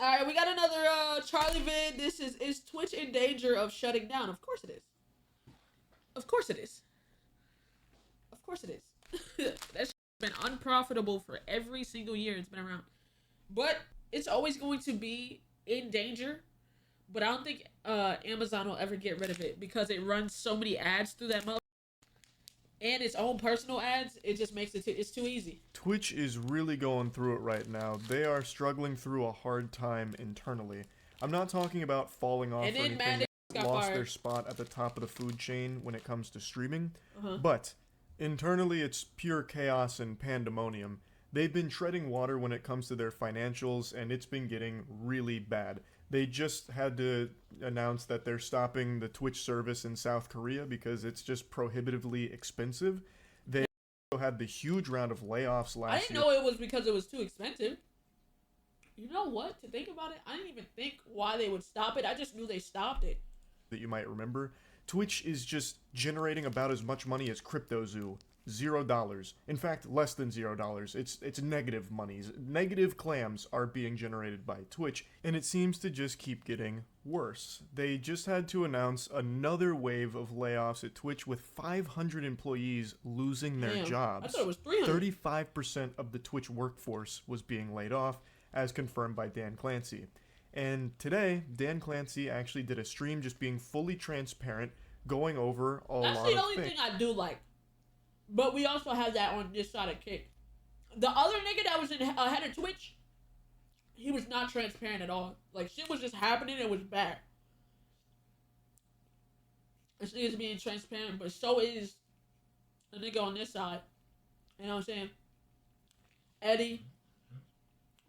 All right, we got another Charlie vid. This is Twitch in danger of shutting down? Of course it is. Of course it is. Of course it is. That's been unprofitable for every single year it's been around. But it's always going to be in danger. But I don't think Amazon will ever get rid of it because it runs so many ads through that mother and its own personal ads. It just makes it's too easy. Twitch is really going through it right now. They are struggling through a hard time internally. I'm not talking about falling off or anything. They lost their spot at the top of the food chain when it comes to streaming. But internally, it's pure chaos and pandemonium. They've been treading water when it comes to their financials, and it's been getting really bad. They just had to announce that they're stopping the Twitch service in South Korea because it's just prohibitively expensive. They also had the huge round of layoffs last year. I didn't know it was because it was too expensive. You know what? To think about it, I didn't even think why they would stop it. I just knew they stopped it. That you might remember. Twitch is just generating about as much money as CryptoZoo. $0. In fact, less than $0. It's negative monies. Negative clams are being generated by Twitch, and it seems to just keep getting worse. They just had to announce another wave of layoffs at Twitch with 500 employees losing their jobs. I thought it was 300. 35% of the Twitch workforce was being laid off, as confirmed by Dan Clancy. And today, Dan Clancy actually did a stream just being fully transparent, going over a lot of things. That's the only thing I do like. But we also have that on this side of Kick. The other nigga that was in head of Twitch, he was not transparent at all. Like, shit was just happening and it was bad. This nigga's being transparent, but so is the nigga on this side. You know what I'm saying? Eddie.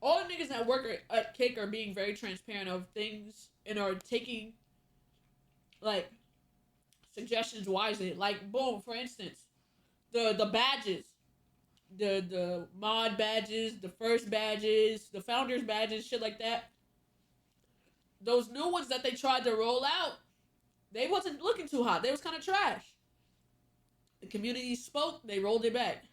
All the niggas that work at Kick are being very transparent of things and are taking, like, suggestions wisely. Like, boom, for instance, the badges, the mod badges, the first badges, the founders badges, shit like that. Those new ones that they tried to roll out, they wasn't looking too hot. They was kind of trash. The community spoke, they rolled it back.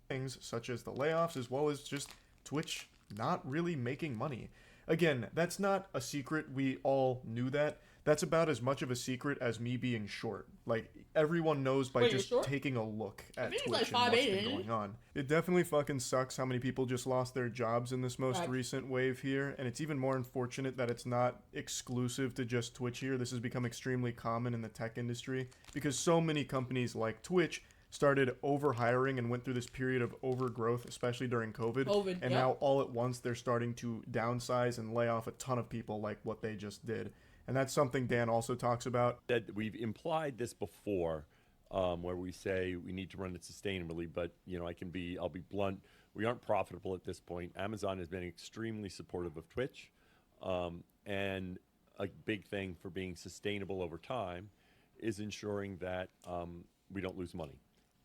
Things such as the layoffs, as well as just Twitch not really making money. Again, that's not a secret. We all knew that. That's about as much of a secret as me being short. Like, everyone knows by just taking a look at Twitch like and what's been going on. It definitely fucking sucks how many people just lost their jobs in this most recent wave here, and it's even more unfortunate that it's not exclusive to just Twitch here. This has become extremely common in the tech industry because so many companies like Twitch started overhiring and went through this period of overgrowth, especially during COVID. And now all at once they're starting to downsize and lay off a ton of people like what they just did. And that's something Dan also talks about. That we've implied this before, where we say we need to run it sustainably, but you know, I'll be blunt. We aren't profitable at this point. Amazon has been extremely supportive of Twitch, and a big thing for being sustainable over time is ensuring that we don't lose money.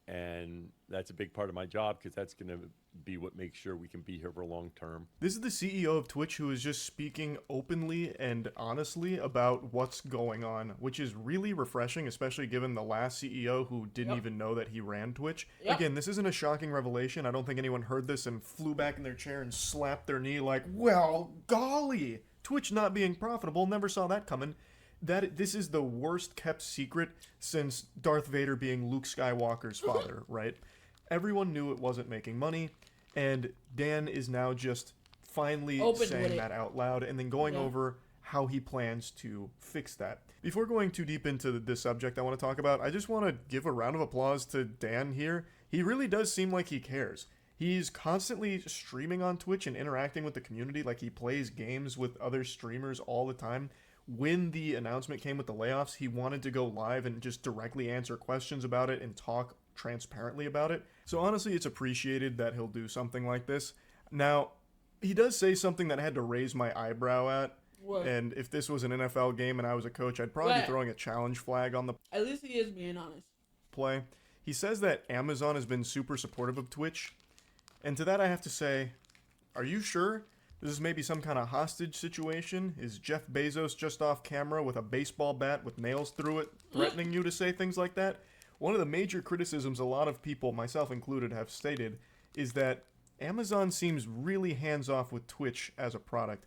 And that's a big part of my job because that's going to be what makes sure we can be here for long term. This is the CEO of Twitch who is just speaking openly and honestly about what's going on, which is really refreshing, especially given the last CEO who didn't even know that he ran Twitch. Again, this isn't a shocking revelation. I don't think anyone heard this and flew back in their chair and slapped their knee like, well, golly, Twitch not being profitable, never saw that coming. This is the worst kept secret since Darth Vader being Luke Skywalker's father, right? Everyone knew it wasn't making money, and Dan is now just finally saying that out loud and then going over how he plans to fix that. Before going too deep into this subject I want to talk about, I just want to give a round of applause to Dan here. He really does seem like he cares. He's constantly streaming on Twitch and interacting with the community, like he plays games with other streamers all the time. When the announcement came with the layoffs, he wanted to go live and just directly answer questions about it and talk transparently about it. So honestly, it's appreciated that he'll do something like this. Now, he does say something that I had to raise my eyebrow at. What? And if this was an NFL game and I was a coach, I'd probably be throwing a challenge flag on the At least he is being honest. Play. He says that Amazon has been super supportive of Twitch. And to that I have to say, are you sure? This is maybe some kind of hostage situation? Is Jeff Bezos just off camera with a baseball bat with nails through it, threatening you to say things like that? One of the major criticisms a lot of people, myself included, have stated is that Amazon seems really hands-off with Twitch as a product.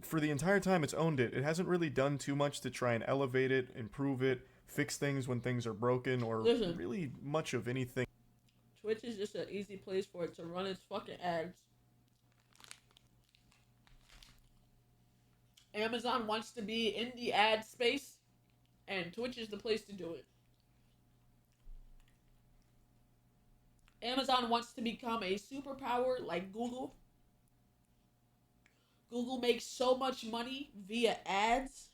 For the entire time it's owned it, it hasn't really done too much to try and elevate it, improve it, fix things when things are broken, or really much of anything. Twitch is just an easy place for it to run its fucking ads. Amazon wants to be in the ad space, and Twitch is the place to do it. Amazon wants to become a superpower like Google. Google makes so much money via ads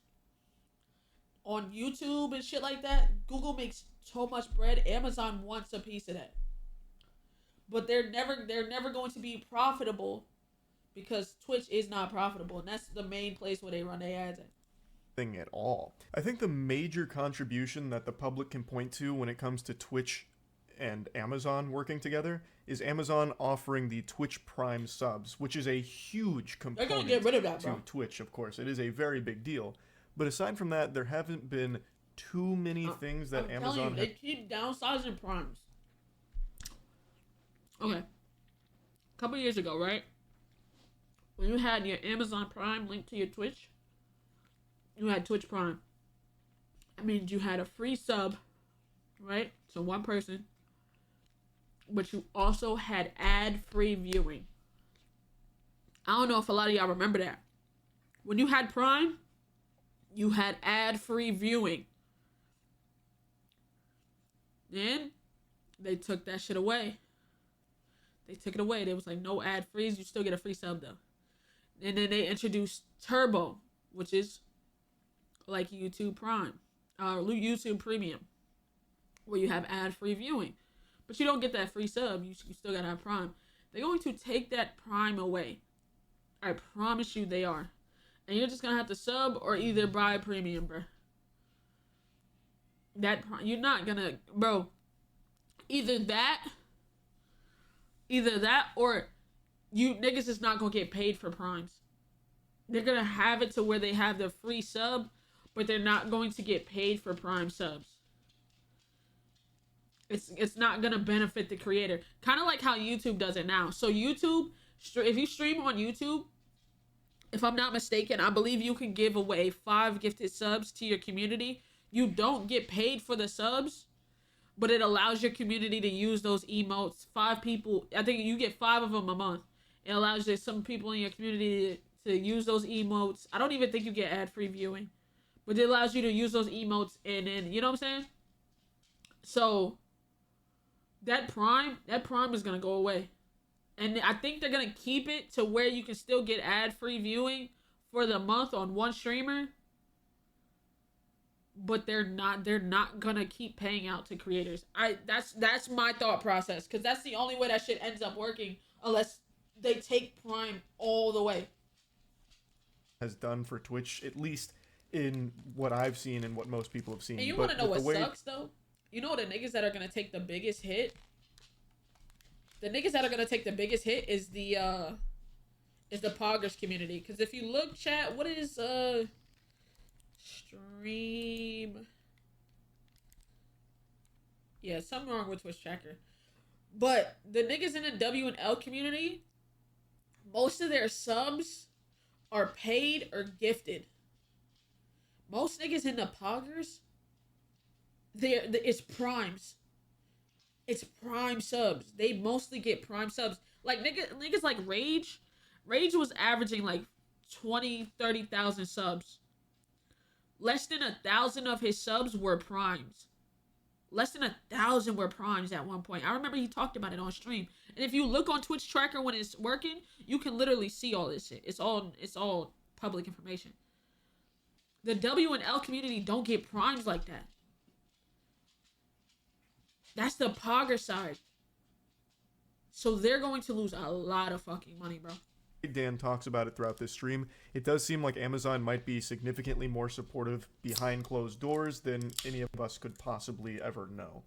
on YouTube and shit like that. Google makes so much bread. Amazon wants a piece of that. But they're never going to be profitable because Twitch is not profitable, and that's the main place where they run their ads at. Thing at all. I think the major contribution that the public can point to when it comes to Twitch and Amazon working together is Amazon offering the Twitch Prime subs, which is a huge component. They're gonna get rid of that, bro. To Twitch, of course. It is a very big deal. But aside from that, there haven't been too many things that Amazon... they keep downsizing Primes. Okay. A couple years ago, right? When you had your Amazon Prime linked to your Twitch, you had Twitch Prime. I mean, you had a free sub, right? So one person. But you also had ad-free viewing. I don't know if a lot of y'all remember that. When you had Prime, you had ad-free viewing. Then they took that shit away. They took it away. They was like, no ad-frees. You still get a free sub, though. And then they introduced Turbo, which is like YouTube Prime. YouTube Premium, where you have ad-free viewing. But you don't get that free sub. You still gotta have Prime. They're going to take that Prime away. I promise you they are. And you're just gonna have to sub or either buy Premium, bro. You're not gonna, bro. Either that or you niggas is not gonna get paid for Primes. They're gonna have it to where they have the free sub, but they're not going to get paid for Prime subs. It's not gonna benefit the creator. Kind of like how YouTube does it now. So YouTube, if you stream on YouTube, if I'm not mistaken, I believe you can give away 5 gifted subs to your community. You don't get paid for the subs, but it allows your community to use those emotes. 5 people, I think you get 5 of them a month. It allows some people in your community to use those emotes. I don't even think you get ad-free viewing, but it allows you to use those emotes, and then, you know what I'm saying? So that Prime is gonna go away. And I think they're gonna keep it to where you can still get ad-free viewing for the month on one streamer. But they're not gonna keep paying out to creators. That's my thought process, because that's the only way that shit ends up working, unless they take Prime all the way. Has done for Twitch, at least in what I've seen and what most people have seen. And you want to know what sucks, though? You know the niggas that are going to take the biggest hit? The niggas that are going to take the biggest hit is the Poggers community. Because if you look, chat, what is stream? Yeah, something wrong with Twitch Tracker. But the niggas in the W and L community, most of their subs are paid or gifted. Most niggas in the Poggers, it's Primes. It's Prime subs. They mostly get Prime subs. Like niggas like Rage. Rage was averaging like 20,000-30,000 subs. Less than 1,000 of his subs were Primes. Less than 1,000 were Primes at one point. I remember he talked about it on stream. And if you look on Twitch Tracker when it's working, you can literally see all this shit. It's all public information. The W and L community don't get Primes like that. That's the Pogger side. So they're going to lose a lot of fucking money, bro. Dan talks about it throughout this stream. It does seem like Amazon might be significantly more supportive behind closed doors than any of us could possibly ever know.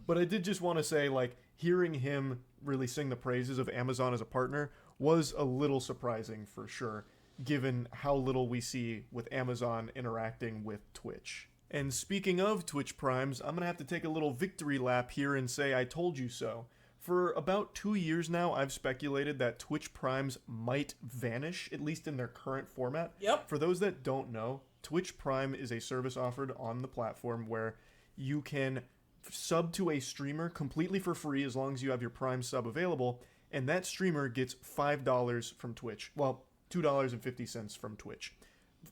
But I did just want to say, like, hearing him really sing the praises of Amazon as a partner was a little surprising for sure, given how little we see with Amazon interacting with Twitch. And speaking of Twitch Primes, I'm going to have to take a little victory lap here and say I told you so. For about 2 years now, I've speculated that Twitch Primes might vanish, at least in their current format. Yep. For those that don't know, Twitch Prime is a service offered on the platform where you can sub to a streamer completely for free as long as you have your Prime sub available, and that streamer gets $5 from Twitch. Well, $2.50 from Twitch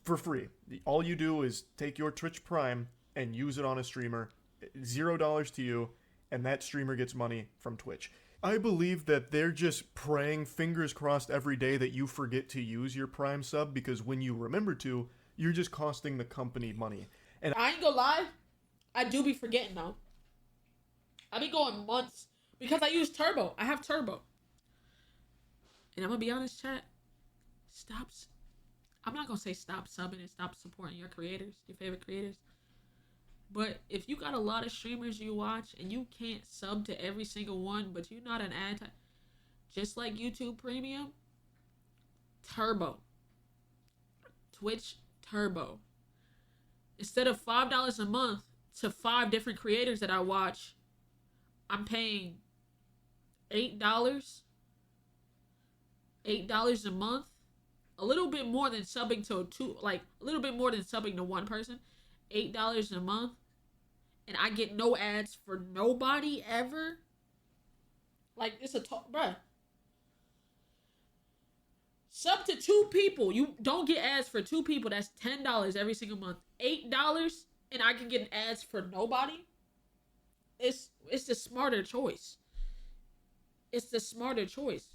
for free. All you do is take your Twitch Prime and use it on a streamer, $0 to you, and that streamer gets money from Twitch. I believe that they're just praying, fingers crossed, every day that you forget to use your Prime sub, because when you remember to, you're just costing the company money. And I ain't gonna lie, I do be forgetting though. I be going months because I use Turbo. I have Turbo. And I'm gonna be honest, chat. I'm not gonna say stop subbing and stop supporting your creators, your favorite creators. But if you got a lot of streamers you watch and you can't sub to every single one, but you're not an just like YouTube Premium, Turbo. Twitch Turbo. Instead of $5 a month to 5 different creators that I watch, I'm paying $8 a month. A little bit more than subbing to a little bit more than subbing to one person. $8 a month. And I get no ads for nobody ever. Like, it's bruh. Sub to 2 people. You don't get ads for 2 people. That's $10 every single month. $8 and I can get ads for nobody. It's the smarter choice. It's the smarter choice.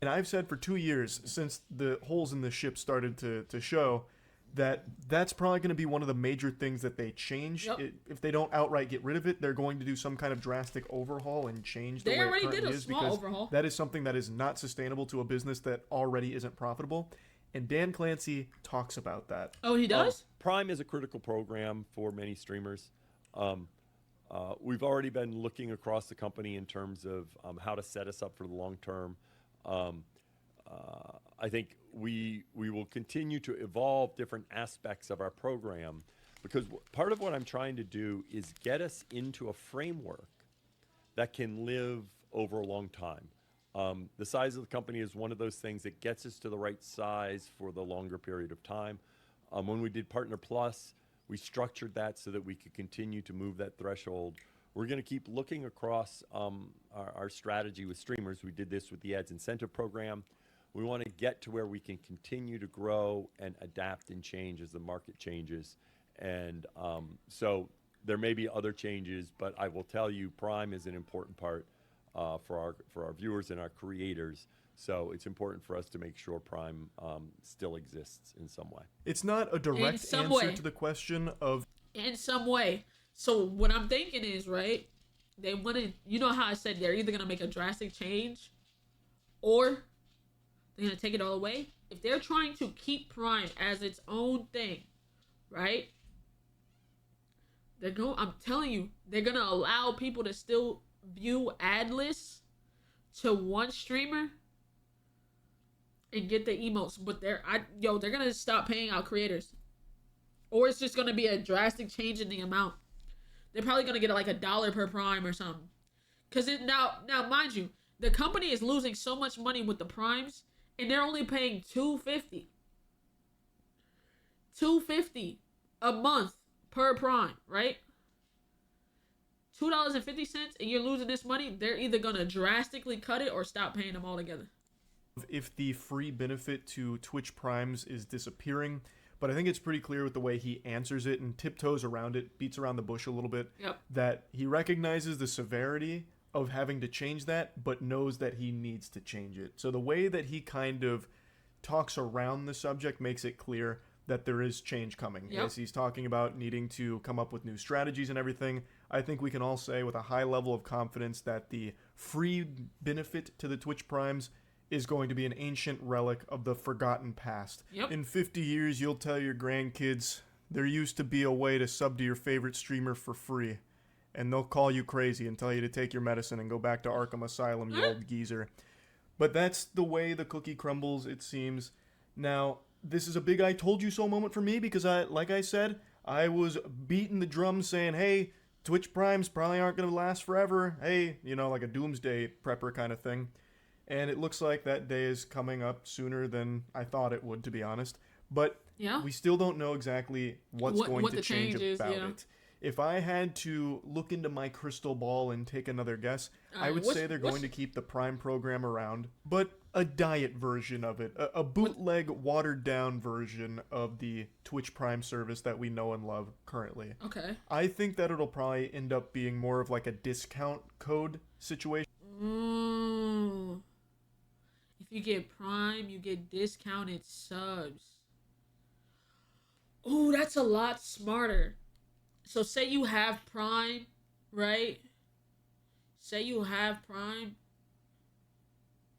And I've said for 2 years, since the holes in the ship started to show, that's probably going to be one of the major things that they change. Yep. If they don't outright get rid of it, they're going to do some kind of drastic overhaul and change the way it currently is. They already did a small overhaul. That is something that is not sustainable to a business that already isn't profitable. And Dan Clancy talks about that. Oh, he does? Prime is a critical program for many streamers. We've already been looking across the company in terms of how to set us up for the long term. I think we will continue to evolve different aspects of our program, because part of what I'm trying to do is get us into a framework that can live over a long time. The size of the company is one of those things that gets us to the right size for the longer period of time. When we did Partner Plus, we structured that so that we could continue to move that threshold. We're going to keep looking across our strategy with streamers. We did this with the ads incentive program. We want to get to where we can continue to grow and adapt and change as the market changes. And so there may be other changes, but I will tell you, Prime is an important part for our viewers and our creators. So it's important for us to make sure Prime still exists in some way. It's not a direct answer to the question of... In some way. So what I'm thinking is, right, they want to, you know how I said they're either going to make a drastic change or they're going to take it all away. If they're trying to keep Prime as its own thing, right, I'm telling you, they're going to allow people to still view ad lists to one streamer and get the emotes, but they're going to stop paying out creators. Or it's just going to be a drastic change in the amount. They're probably going to get like $1 per Prime or something. Because now, mind you, the company is losing so much money with the Primes, and they're only paying $2.50 a month per Prime, right? $2.50, and you're losing this money. They're either going to drastically cut it or stop paying them altogether. If the free benefit to Twitch Primes is disappearing, but I think it's pretty clear with the way he answers it and tiptoes around it, beats around the bush a little bit, that he recognizes the severity of having to change that, but knows that he needs to change it. So the way that he kind of talks around the subject makes it clear that there is change coming. As he's talking about needing to come up with new strategies and everything, I think we can all say with a high level of confidence that the free benefit to the Twitch Primes is going to be an ancient relic of the forgotten past. In 50 years, you'll tell your grandkids there used to be a way to sub to your favorite streamer for free, and they'll call you crazy and tell you to take your medicine and go back to Arkham Asylum, you old geezer. But that's the way the cookie crumbles, it seems. Now, this is a big I told you so moment for me, because like I said, I was beating the drum saying, hey, Twitch Primes probably aren't going to last forever. Hey, like a doomsday prepper kind of thing. And it looks like that day is coming up sooner than I thought it would, to be honest. But we still don't know exactly what's going to change about it. If I had to look into my crystal ball and take another guess, I would say they're going to keep the Prime program around, but a diet version of it, a bootleg, watered-down version of the Twitch Prime service that we know and love currently. Okay. I think that it'll probably end up being more of like a discount code situation. If you get Prime, you get discounted subs. Ooh, that's a lot smarter. So say you have Prime, right? Say you have Prime.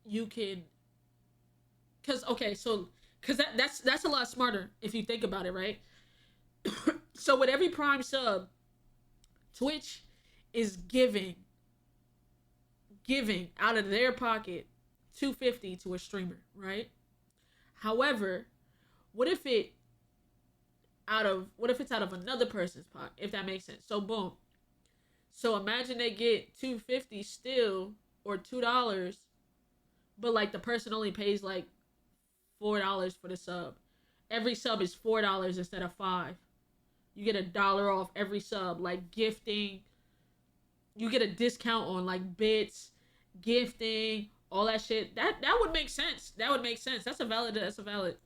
You can, cause that's a lot smarter if you think about it, right? So with every Prime sub, Twitch is giving out of their pocket $250 to a streamer, right? However, what if it's out of another person's pocket, if that makes sense? So boom. So imagine they get $250 still, or $2, but like the person only pays like $4 for the sub. Every sub is $4 instead of $5. You get $1 off every sub, like gifting. You get a discount on like bits, gifting, all that shit. That would make sense. That's a valid.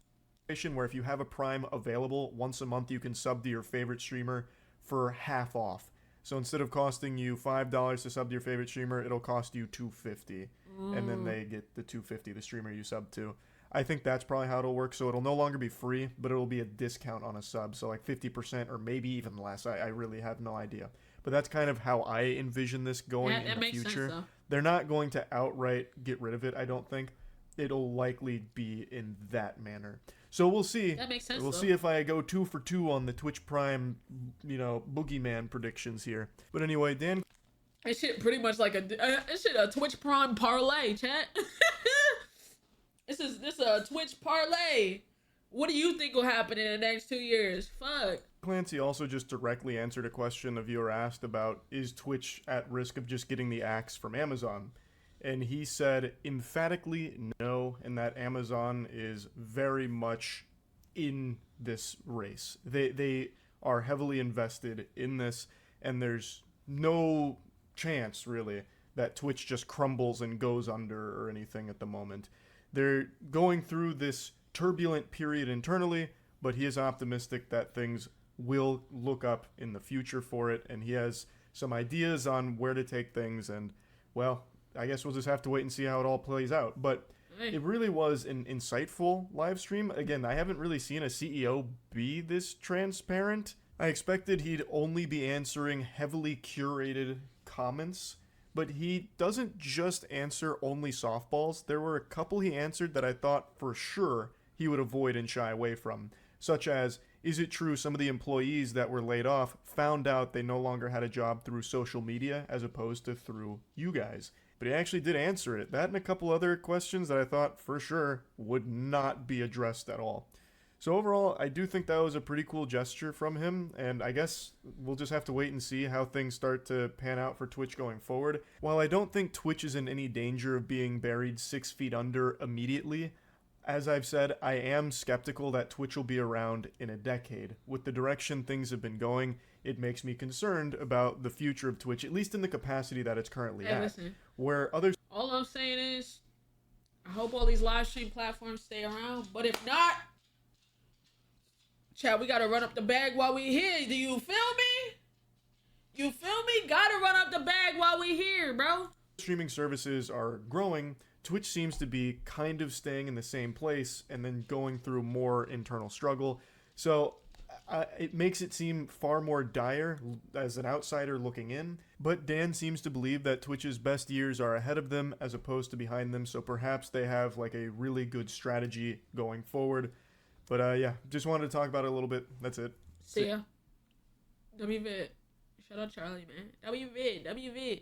Where if you have a Prime available once a month, you can sub to your favorite streamer for half off. So instead of costing you $5 to sub to your favorite streamer, it'll cost you $250, and then they get the $250, the streamer you sub to. I think that's probably how it'll work. So it'll no longer be free, but it'll be a discount on a sub, so like 50% or maybe even less. I really have no idea. But that's kind of how I envision this going in the future. Sense, they're not going to outright get rid of it, I don't think. It'll likely be in that manner. So we'll see. That makes sense. We'll see if I go 2 for 2 on the Twitch Prime, boogeyman predictions here. But anyway, Dan. This shit pretty much like a Twitch Prime parlay, chat. This is a Twitch parlay. What do you think will happen in the next 2 years? Fuck. Clancy also just directly answered a question a viewer asked about, is Twitch at risk of just getting the axe from Amazon? And he said emphatically no, and that Amazon is very much in this race. They are heavily invested in this, and there's no chance, really, that Twitch just crumbles and goes under or anything at the moment. They're going through this turbulent period internally, but he is optimistic that things will look up in the future for it, and he has some ideas on where to take things, and, well, I guess we'll just have to wait and see how it all plays out. But it really was an insightful live stream. Again, I haven't really seen a CEO be this transparent. I expected he'd only be answering heavily curated comments, but he doesn't just answer only softballs. There were a couple he answered that I thought for sure he would avoid and shy away from, such as, is it true some of the employees that were laid off found out they no longer had a job through social media as opposed to through you guys? But he actually did answer it. That and a couple other questions that I thought for sure would not be addressed at all. So overall, I do think that was a pretty cool gesture from him, and I guess we'll just have to wait and see how things start to pan out for Twitch going forward. While I don't think Twitch is in any danger of being buried 6 feet under immediately, as I've said, I am skeptical that Twitch will be around in a decade. With the direction things have been going, it makes me concerned about the future of Twitch, at least in the capacity that it's currently at. Listen, where others... all I'm saying is, I hope all these live stream platforms stay around, but if not, chat, we gotta run up the bag while we here. Do you feel me? You feel me? Gotta run up the bag while we here, bro. Streaming services are growing. Twitch seems to be kind of staying in the same place and then going through more internal struggle. So it makes it seem far more dire as an outsider looking in. But Dan seems to believe that Twitch's best years are ahead of them as opposed to behind them. So perhaps they have like a really good strategy going forward. But yeah, just wanted to talk about it a little bit. That's it. See ya. WVid. Shout out Charlie, man. WVid.